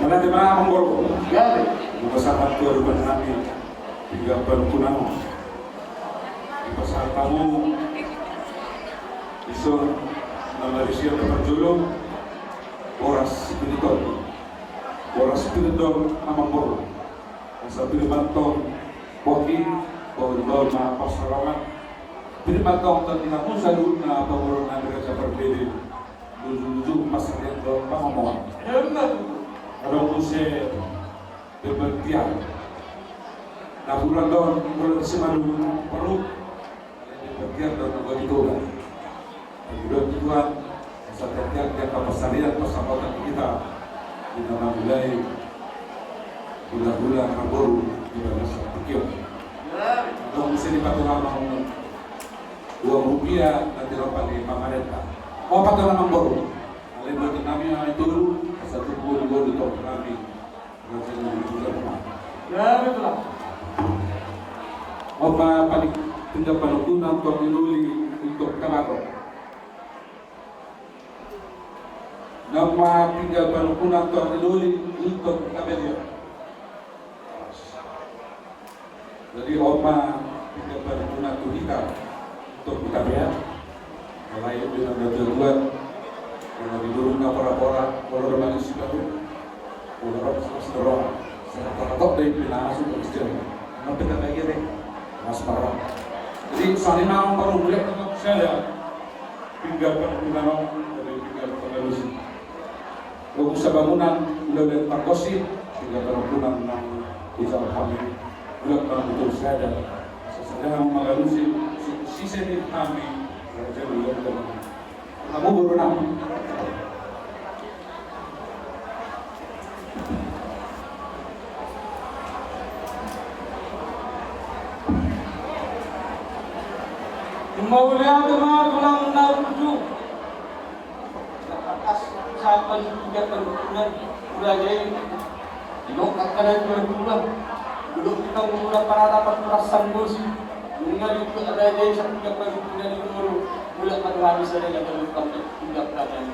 Mana di mana Manggoro? Gari. Bersama Tuhan kami tiga perkunano. Di pasal tamu isor nama Risia Perjulung Oras Spiritual Manggoro. Sa Pilimanto Poki Pondol na pasarawan Pilimanto ang tinapon sa loob na pamulong namin sa pagpili Dudududug pasarian do Manggoro. Ano po siya berbentian. Nah bulan doon, bulan semalun perlu berbentian doon ang bagitulan. Kemudian Tuhan sa tertiang dia kapasarian persahabatan kita di dalam wilayah bulan-bulan Manggoro di Banasa Tokyo. Atau bisa dipatulang uang rupiah dan dilakukan di pemerintah. Oh patulang Manggoro. Alih dari kami yang itu satu bulan di toko kami. Ya betul lah. Apa paling tindak panukunan untuk inuli untuk kalaro. Nama tinggal panukunan untuk inuli untuk kabelio. Jadi apa tinggal panukunan untuk kita untuk kabelio. Kalau itu dengan tujuan yang didorong para kalau manusia itu, kalau seorang seorang dari pinasuk Kristen, nanti kita lagi deh, mas parah. Jadi soalnya nama baru boleh untuk saya tinggal panukunan dari tinggal pengalusi. Kalau usaha bangunan udah lihat parkosi tinggal panukunan yang bisa kami udah pernah betul saya sedang mengalusi sisa ini kami kerja udah kamu baru nama. Maulia tema tulang naruju. Atas sahabat tiga perbulan mulai ilok akan berbulan. Belum kita memulai para dapat perasan bosi. Mengenai itu ada yang satu tiga perbulan itu mulai pada habis ada yang terluka tiga perbulan.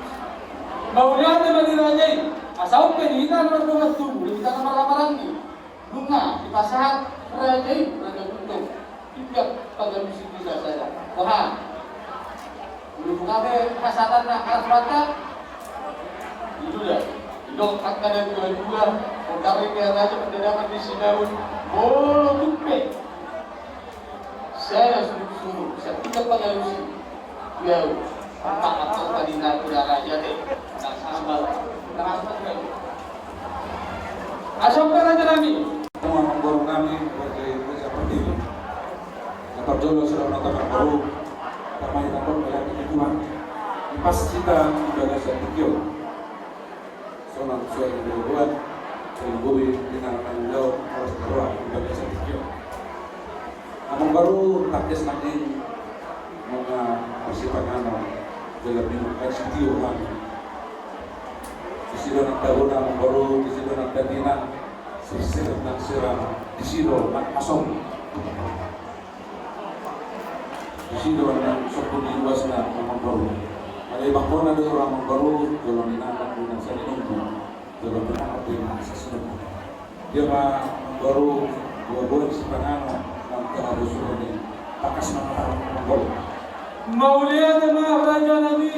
Maulia tema dirajai. Asal kita berbuat tubuh kita kamar-kamaran ni. Bunga kita sehat rajai raja tutup. Tiga pada misi kita saya. Wah, belum kami kesehatan nak asmata, itu dah. Dok akan ada dua, dari dia raja pendidikan di Sinaun, tupe. Saya sungguh, saya tidak pengalusi. Ya, apa tadi nak sudah raja deh, nak sambal, kenapa tidak? Asal raja kami. Semua Manggoro kami seperti ini. Perjolo sudah menonton baru permainan tanpa melihat kehidupan pas kita di Banasa Tokyo soalnya sesuai yang dibuat dan gue dinamakan jauh harus keluar di Banasa Tokyo namun baru takdes lagi mga persipangan dalam minuman studio kami di sini nagtago na baru di sini nagtaginan sirap ng sirap di sini nagpasong di sini orang sokong luas na Manggoro. Ada ibang pun ada orang Manggoro kalau dinanak dengan saya nunggu kalau berangkat dengan sesuatu. Dia Manggoro dua sepangano ng kahabusuhan ni takas ng Manggoro. Mauliate mga raja nabi.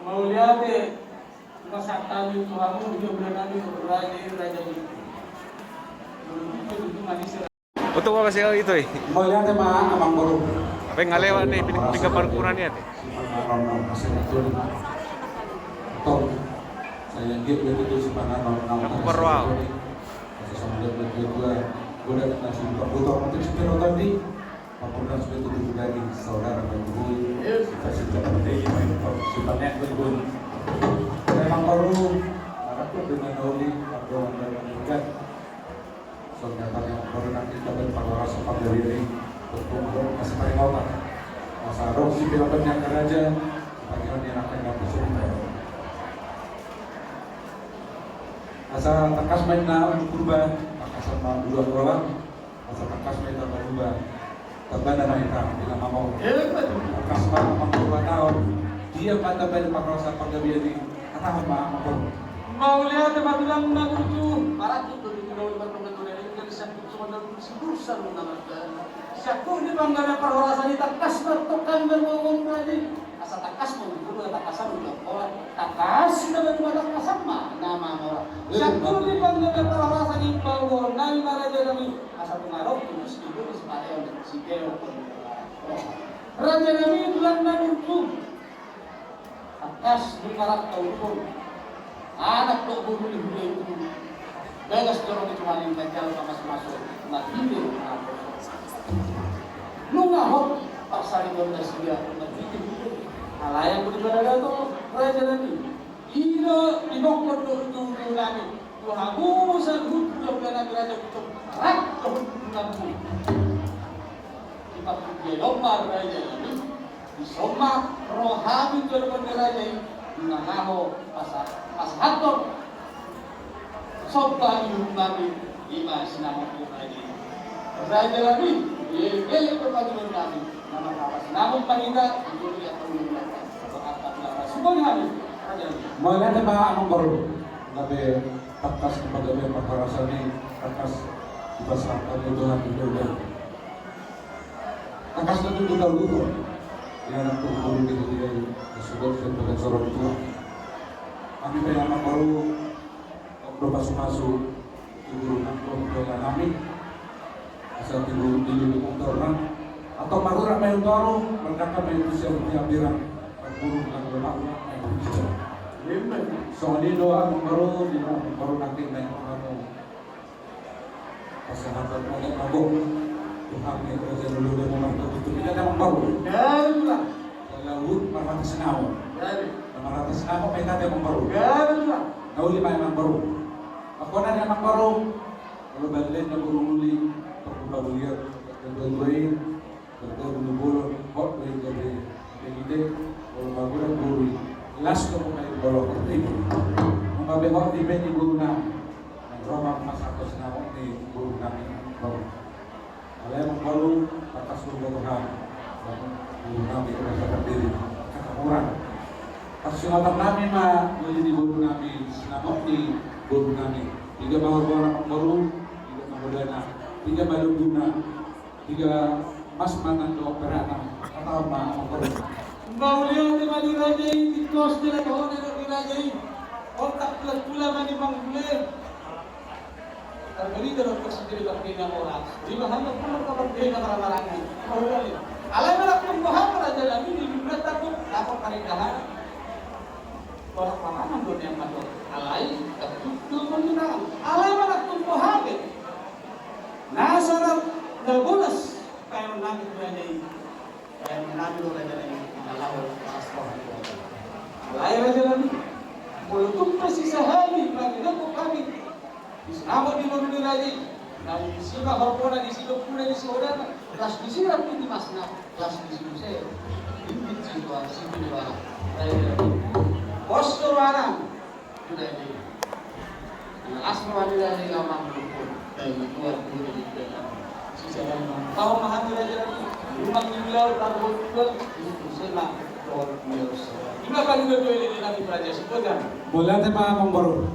Mauliate masaktan yung Tuhan dia berani raja itu. Itu manusia. Betul apa sih itu? Mauliate mga Manggoro. Apa yang ngalewan nih pindah perkuran ya? Saya gitu itu sepanjang Aku perwal. Sambil berdua, gue udah nasi buka untuk sepiro tadi. Apapun sudah tutup lagi, saudara berdua. Kasih dapat lagi sifatnya berbun. Memang baru, harapku dengan Oli atau dengan saudara yang baru nanti dapat para sepak dari ini berkumpul masih paling otak. Masa rok si pilotan yang keraja, bagian yang akan dapat surga. Asa takas main na berubah, takasan mau dua orang, asa takas main na berubah, tabana na ita bila mau. Takas mau 2 tahun, dia kata banyak pakrosa paggabi ini, anak apa? Mau lihat tempat-tempat menuju para itu dulu bertemu dari itu bisa sebenarnya sebusan menamakan. Siapa di bangga perhorasan takas bertokan berwong tadi. Asal takas pun dulu takasan udah pola takas sudah berbuat takasan mah nama orang. Siapa di bangga perhorasan berwong nami maraja kami asal pengaruh terus itu sepadan si keo. Raja kami bulan menuju takas di marak tahun anak tok bulu di bulu itu gagas dorong kecuali kacau sama masuk nak hidup lu ngahok paksa di bawah dia berpikir halayan beribadah itu raja nanti ino dibokor dulu lagi tuh aku sanggup belum kena raja untuk rak tuh kamu kita pergi lomba raja ini di somah rohani terpon raja ini ngaho pas hator sopa hidup kami lima senama raja raja lagi ye perpaduan kami nama kapas namun panita itu dia perlu melakukan apa semua kami raja melihat apa baru tapi atas kepada perkara ini atas kita serahkan Tuhan itu atas itu kita dulu yang aku baru gitu dari sebut sebagai seorang tua kami pengen baru masuk tidur nangkep kami asal tidur di motor atau baru ramai baru mereka main itu siapa bilang burung dan lemak main bisa soalnya doa baru nanti main kamu kesehatan oleh mabuk Tuhan yang kerja dulu dan membantu itu kita memang baru lalu marah senau marah senau mereka memang baru tahu lima memang baru aku nanya memang baru kalau balik na guruli pagbabayad pagbabayad pagbabayad kok balik jadi kalau bagus dan guru last ko kayo baru itu mengabek di bed di guru na Roma masako senau di guru kami baru kalau yang baru atas Tuhan guru kami kita berdiri kekamuran Pasunatan namin menjadi guru kami, senamok di guru kami. 3 orang baru, 3 pemberdana, 3 baru guna, 3 mas manang do perana, atau ma baru. Bauliau di madu rajai, di kos di lahon di rajai, otak pula mani manggule. Tergali dalam persendiri berbeda orang. Di bahagia pun berbeda barang-barangnya. Alai melakukan bahagia raja lagi di dunia takut apa pernikahan. Orang makanan dunia yang masuk alai tertutup menyenang alai mana tumbuh habis nasarat terbulas kayak nabi berani kayak nabi berani Allah asbah alai raja lagi boleh tumbuh sisa hari bagi aku kami diselamat di luar raja dan siapa hormona di situ pula di saudara kelas di sini tapi di masna kelas di situ saya ini situasi di luar Bos orang sudah ini. Asma dari lama berkumpul dan keluar dari dalam. Sisa tahu mahal raja rumah beliau taruh itu selama tahun beliau. Gimana kali beliau ini nabi raja sebutkan? Boleh ada apa baru?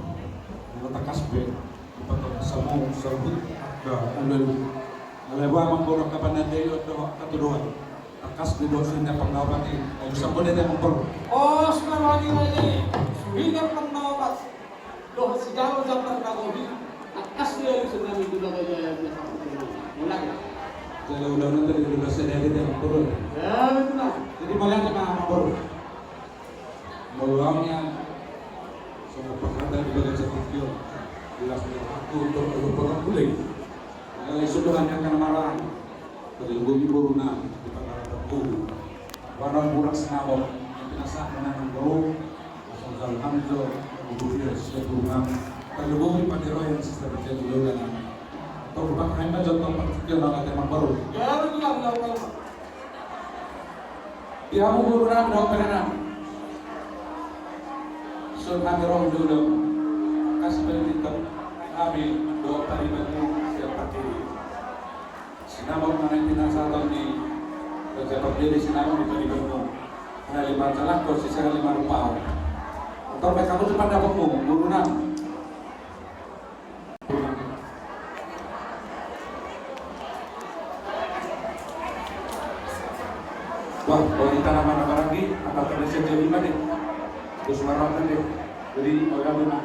Kita kasbe, kita samu serbut, dah ulalu. Alawa mamboro kapan ada itu katuduhan. Kas di dosennya pengawat ini, bisa boleh dia mempeluk. Oh, sekarang ini sudah pengawat. Doh sejauh zaman kagohi, kas dia itu senang itu dah gaya yang mulai. Jadi udah nanti di dosen dia mempeluk. Ya betul. Jadi malah dia mempeluk. Meluangnya semua perkataan di bagian seperti jelas aku untuk berpegang boleh. Sudah hanya karena marah. Dari bumi buruna warna burak senawak yang pinasa menanam bau asal alhamdulillah bumi sudah burungan kalau bumi padiro yang sudah terjadi dulu dan atau beberapa kali contoh partikel banget yang baru ya betul. dia mau burungan dong perenang sun amirong dulu kasih berikan kami doa paribantu siapa diri sinabang mana yang pinasa tahun di kerja berdiri sinabang di Bandung. Ada 5 celak, sisa 5 rupiah. Atau mereka kamu cepat dapat guru Purunam. Wah, kalau kita nama-nama lagi, apa terdesak jadi mana deh? Terus marah deh. Jadi orang mana?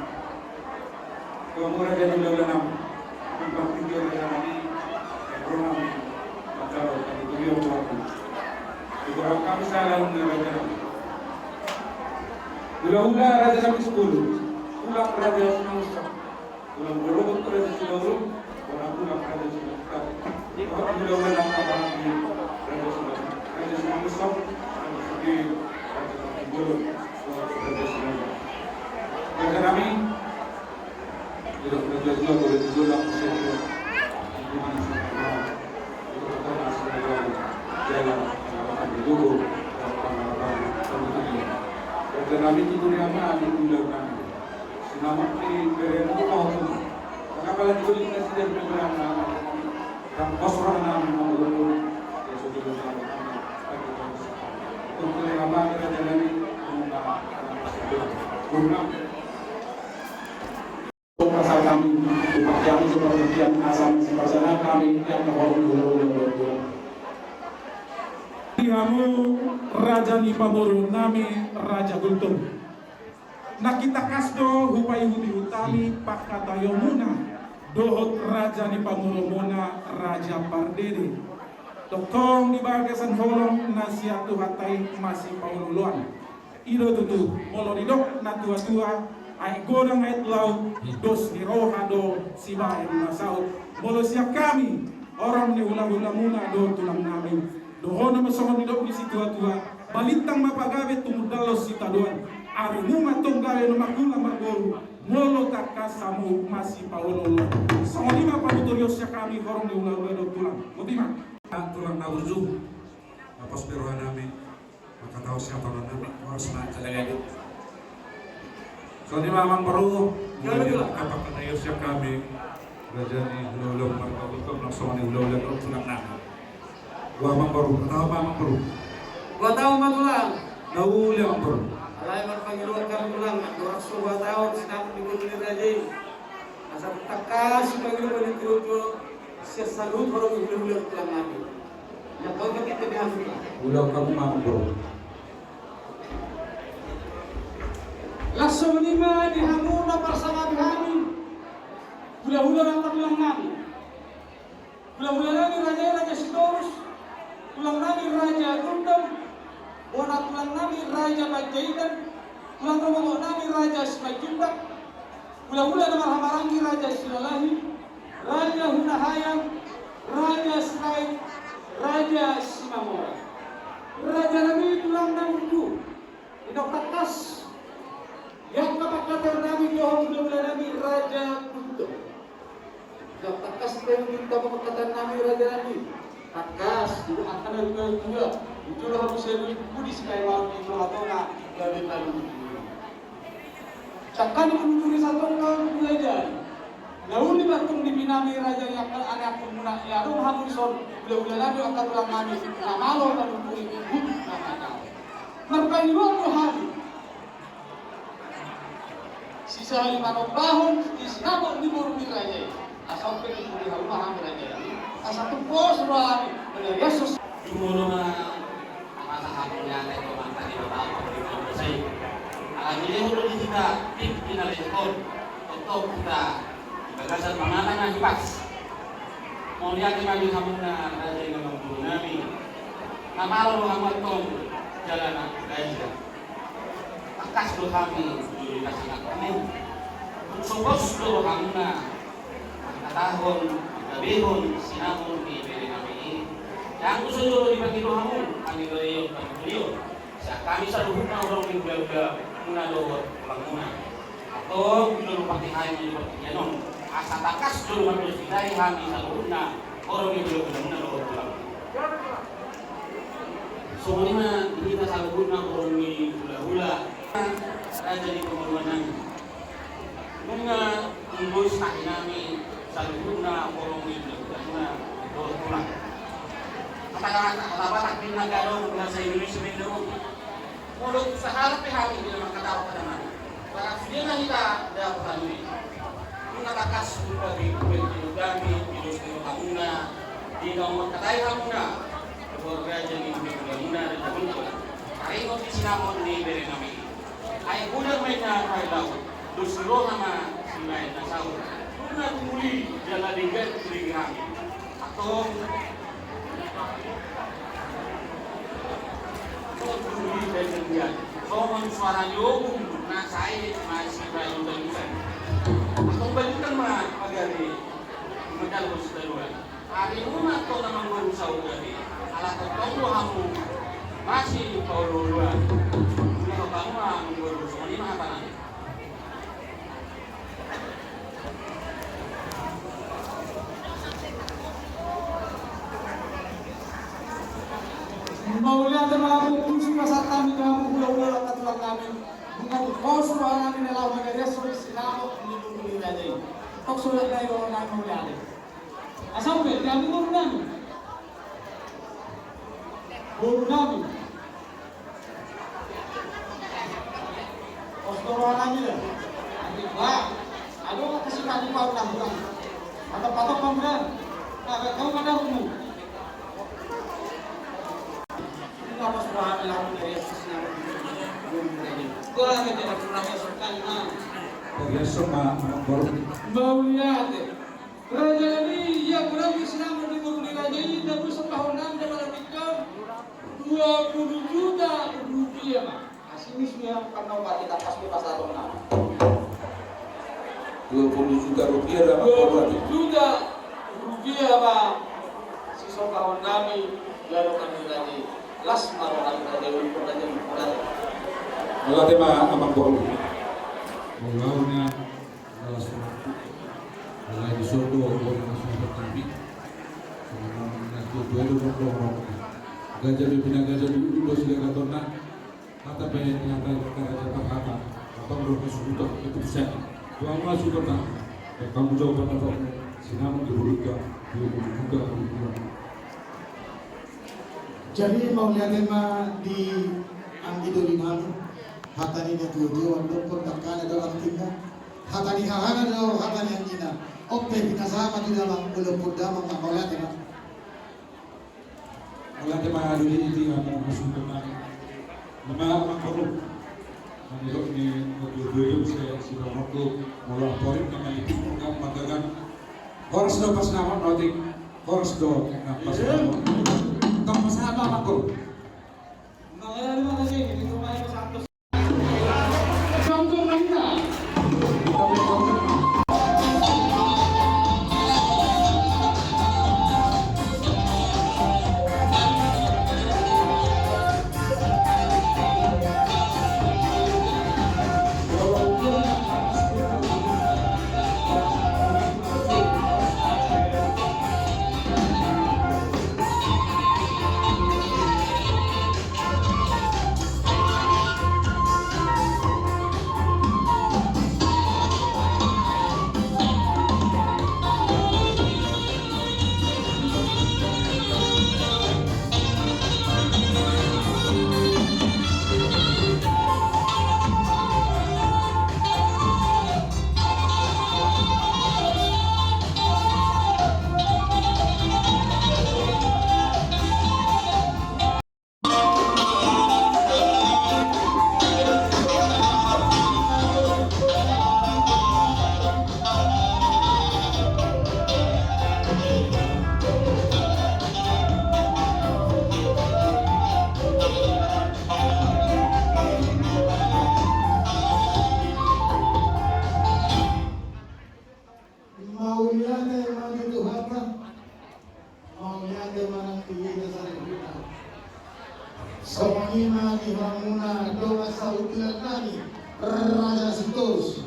Kalau murah jadi ulang-ulang, tempat tinggal di sana ini, Purunam, macam kami beliau pelaku. Juga kami salah mengenai. Hula-hula Raja Nabi 10, pulang Raja Sinausa, pulang berobot Raja Sinausa, pulang Raja Sinausa. Kalau hula-hula nak apa lagi Raja Sinausa, Raja Sinausa, Raja Segi, Raja Sinausa, Raja Sinausa. Raja Nabi, Raja Sinausa boleh dijual sesuatu. Ini mana sebenarnya? Itu pertama sebenarnya jalan yang dulu. Dan kami itu dunia di bulan kami. Selamat di berian itu kau tu. Kenapa lagi boleh presiden program nama? Dan kosong nama dulu. Ya sudah nama kami. Untuk nama kerja kami mengenai program. Pasal kami yang seperti yang asam seperti kami yang menghormati Hamu Raja ni pamoro nami Raja Gultung. Nakita kasdo hupai hudi utami pakata yomuna dohot Raja ni pamoro mona Raja Pardede. Tokong di bagasan holong nasiatu hatai masih paululuan. Ido tutu molodidok na tua-tua ay godang ay laut dos ni rohado sibai di masaut. Molo siap kami orang ni hula-hula muna do tulang namin. Dohona masongon didok ni si tua-tua balintang mapagabe tumudalos si taduan ari munga tonggawe no magula margoru molo takasamu masih paulolo songon lima panutorios ya kami horong ni ulah-ulah do tulang mutima tulang naurju apos beruan namin makataw siya taon namin oras na talaga so di mamang baru kapag kanayos siya kami raja ni ulah-ulah margoru songon ni ulah-ulah do tulang namin. Gua mang baru, tahu mang baru. Gua tahu matulang. Tahu dia mang baru. Alay marpangiluan kami ulang. Dorakso gua tahu sinapot ni Guru Raja. Asa takas pangiluan ni Guru siya salut horong ulang tulang namin. Ya kau kita biasa. Ulang kamu mang baru. Lasso lima di hamuna bersama kami. Hula-hula ang tulang namin. Hula-hula namin Raja Sidorus. Tulang nami Raja Gundam, bona tulang nami Raja Majaidan, tulang romong nami Raja Smajimba, hula-hula nama hamarangi Raja Silalahi, Raja Hunahayam, Raja Srai, Raja Simamora. Raja nami tulang nami itu, idok takas, yang kapakater nami johong hula-hula nami Raja Gundam. Idok takas yang kita kapakater nami Raja nami. Takas, itu akan ada juga. Itulah harus saya budi sekali waktu itu atau nak dari lalu. Takkan menunjukkan satu orang belajar. Lalu di batung di binami raja yang anak aku muna ya rum hamurison bela-bela lagi akan ulang nami. Nama lo lalu puri ibu nama kau. Mereka ini mau hari. Sisa 5 tahun di sinabok di burung di raja. Asal pergi di rumah raja. Asal tu bos ruang benar Yesus. Dulu mah masa hapunya itu mata di bawah di bersih. Jadi dulu di kita pimpinan lekor untuk kita bagasan mengalah ngaji pas. Mau lihat kami hamuna raja yang membunuh nabi. Nama Allah Muhammad Tom jalan raja. Akas do kami di kasih kami. Sungguh do hamuna tahun Gabihon, sinamon di beli kami. Yang usul dulu dibagi doamu, kami beliau, kami selalu hukma orang yang bela muna doa pulang muna. Atau dulu pakai hari ini pakai janon. Asa takas dulu manusia dari kami selalu hukma orang yang bela muna doa pulang. Soalnya kita selalu hukma orang yang hula-hula. Raja di pemeruan Bunga unggus tak kami saluna orang ini karena doa pulang. Katakan apa tak pinagaro bahasa Indonesia itu. Mulut seharap hari di dalam kata pada mana. Dia kita dapat ini. Mengatakan sebagai kami hidup di Hamuna, di nomor katai Hamuna, raja di Hamuna dan Hamuna. Hari ini sinamon di beri kami. Ayah budak mereka kaya laut, dusro nama sinai nasau. Budak kumuli jalan dengan kiri kami. Atau kumuli dan kemudian. Soal suara yogung, nah saya masih bayu dan atau bajukan mah pagari medal berseteruan hari una to namang berusaha dari alat tertentu hamu masih kau duluan kalau kamu mah berusaha ini mah apa nanti mau lihat malam kursi pasar kami kamu ulang-ulang katulang kami dengan kos ruangan ini lawan negara sudah sinamo ini dulu aja tok sudah dari orang mau lihat asal be kami mau nami kos ruangan ini nanti bah aduh kasih kami mau nambah atau patok pemberian nah kamu mana umum apa sudah bilang dari sinamo kau lagi tidak pernah masukkan Biasa baru mau lihat raja ini ya berapa selama di negeri raja ini dah setahun dalam income 20 juta rupiah pak asli sudah karena obat kita pasti pas tahun 20 juta rupiah dapat 20 juta rupiah pak sisa tahun kami lalu kami raja las marokan raja untuk raja Wala tema amang bolu. Mulaunya adalah suatu mulai di Sodo bolu masuk tertarik. Sebenarnya dua orang. Gajah bina gajah dulu sudah katona. Kata pengen nyata kerja kata atau berapa sudah keputusan. Tuan masuk kata. Kamu jawab atau sinam dibuka juga. Jadi mau lihat di Angidolinamu hatani na tujuan doktor takkan ada antingnya hatani hahana do hatani angina oppe kita sama di dalam belum pudama maulat ya Wala tema dulu ini yang masuk kembali. Nama makhluk Manilok ni dulu saya sudah waktu mulai poin dengan itu program matakan harus do pas nama noting harus do pas nama tanpa sama makhluk. mengalami makanya di rumah yang satu Sokima di Hamuna doa saudilan nani Raja Sitos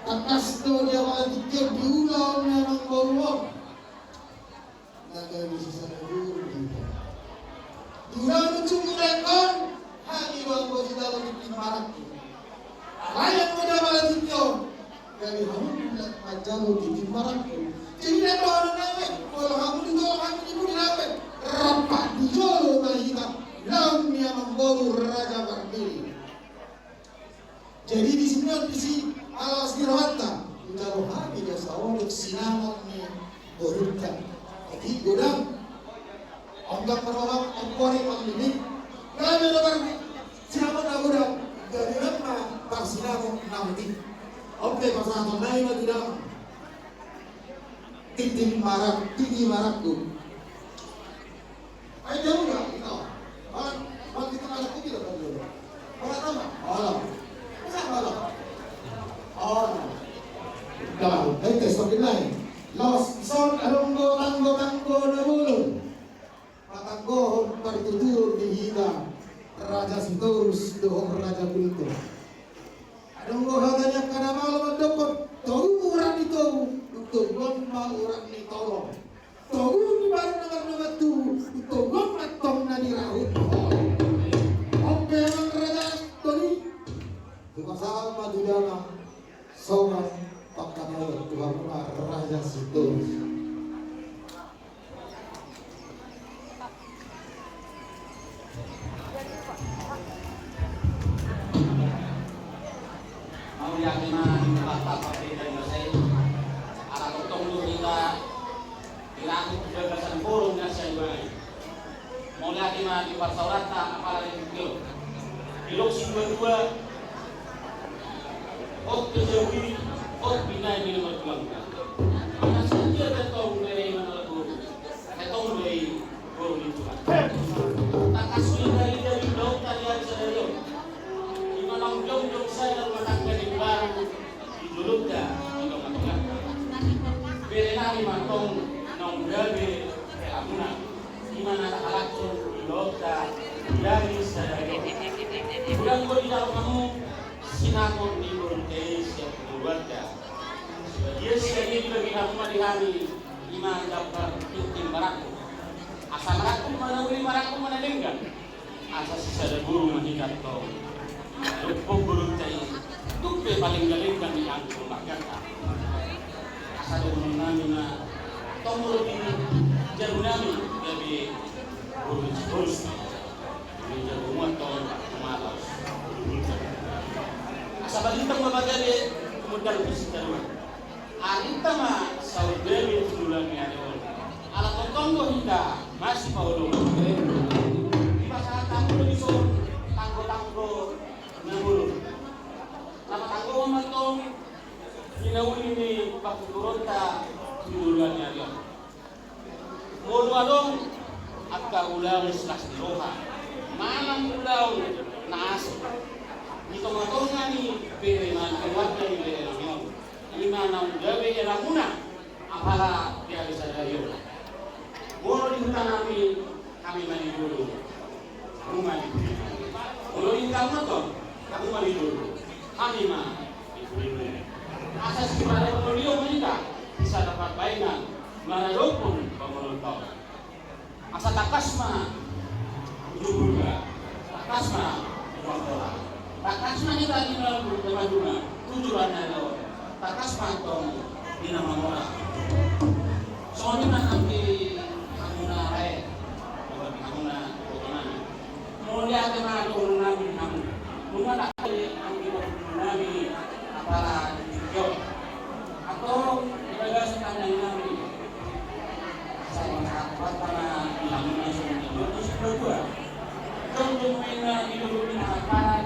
atas do dia malah diulang memang baru naga bisa sana dulu diulang lucu rekon hari bangko kita lebih dimarak layak muda malah tinjau dari Hamuna majalu dimarak jadi mereka orang naik kalau kamu juga kamu ibu dilakukan rapat di Jolo Mahita Lam yang membawa Raja Barbili Jadi di sini alas dirawata kita rohani dia sawang sinamon ni borunkan. Jadi godang onggak perawat ongkori panglimik. Kami lebar sinamon na godang dari nama pak sinamon namti. Oke pasal lain mah tidak tinggi marak tu. Ayo jauh nggak kita? Kalau kita malah kopi lah dulu. Kalau nama, Allah, bisa Allah. Allah. Dah, tes makin lain. Los son arunggo tanggo na bulu. Patanggo pertutur di hida. Raja Sitorus dohong Raja Kulto. Arunggo hatanya karena malam dapat tahu orang itu. Tolong orang ni tolong. Tolong ni barang nama tu. Tolong matong na dirahut. Oke ang Raja Tony. Tumasal madudana. Sobat pakatau Tuhan Raja Sitorus. Mau yakin mah apa dari saya. Tunggu hingga dilakukan kebebasan forum nasional ini. Mulai di Parsaurata apalagi di Loksi 22 jauh ini binai di nomor 2. Mana saja ada tahu dari mana lagu, ada tahu dari forum itu. Tak kasih dari laut tadi ada dari di mana jauh saya mengatakan di baru di dulu dah di tengah-tengah. Beri mantong nong gabe kelamuna di mana alakun lota dari sadari. Bulan ko di dalam kamu sinakon di Bordeaux yang keluarga. Dia sendiri bagi kamu di hari lima dapat tim baraku. Asal baraku mana uli baraku mana denggan. Asal sisa ada guru mahikat kau. Lupa guru cai. Tupe paling galing kami yang kumbangkan. Asal menami na tombol ini jago nami dari urus ini jago muatong malas asal balita mabagari kemudian bersejarah arita ma saudari tulang yang ada ala tonggo hingga masih paulo di masa tanggo di son tanggo nabulu nama tanggo matong Inauli ni pakukuronta tululannya dia. Mulu akka ulang selas diroha. Malang ulang naas. Ito matonga ni bereman keluarga ni bereman. Lima nang gawe elamuna apala dia bisa dayo. Mulu di hutan kami mandi dulu. Kamu mandi dulu. Mulu di hutan kamu mandi dulu. Kami mandi dulu. Asas kepada beliau menikah bisa dapat baingan melalui pemerintah. Asal takasma juga takasma waktola. Takasma kita di dalam rumah tujuannya adalah takasma tong di nama orang. Soalnya nanti kamu narai, kamu narai. Mulia kena turun nabi kamu. Rumah tak kamu nabi apalah atau ibadah sekadar nabi saya mengatakan para ilmu nasional itu berdua contoh mana hidup di masyarakat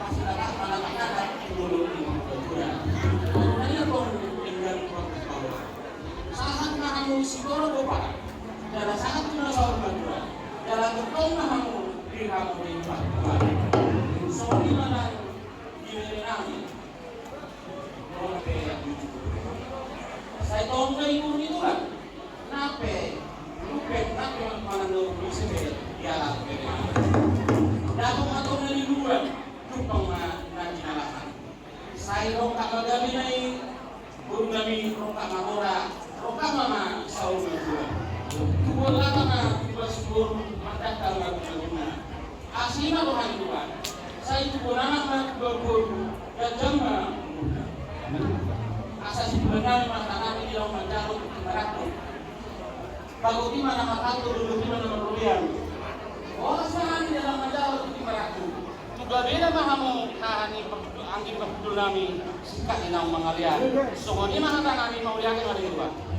pasti dapat masyarakat hidup di berdua hanya pun dengan proses bawah sangat kamu sikoro bapak dalam sangat menasawar berdua dalam ketemu kamu di kamu di berdua soalnya mana di nabi saya tahu nggak ibu itu kan, nape, nape yang mana lo bisa dia lakukan. Dapat atau dari luar, tukang nanti alasan. Saya rongkak kami naik, guru kami rongkak mamora, rongkak mama saung berdua. Kubur lama tiba sebur mata kalau guna. Aslinya Tuhan Tuhan. Saya kubur anak berburu dan jama. Asas sebenarnya masalah ini dalam menjaga kebenaran. Kalau di mana makhluk dulu di mana kemudian. Oh, sekarang di dalam menjaga kebenaran. Itu Babila mahamu hahani angin pagdul nami sikat inang mga liyan. So, ni mahata nami mauliakin mga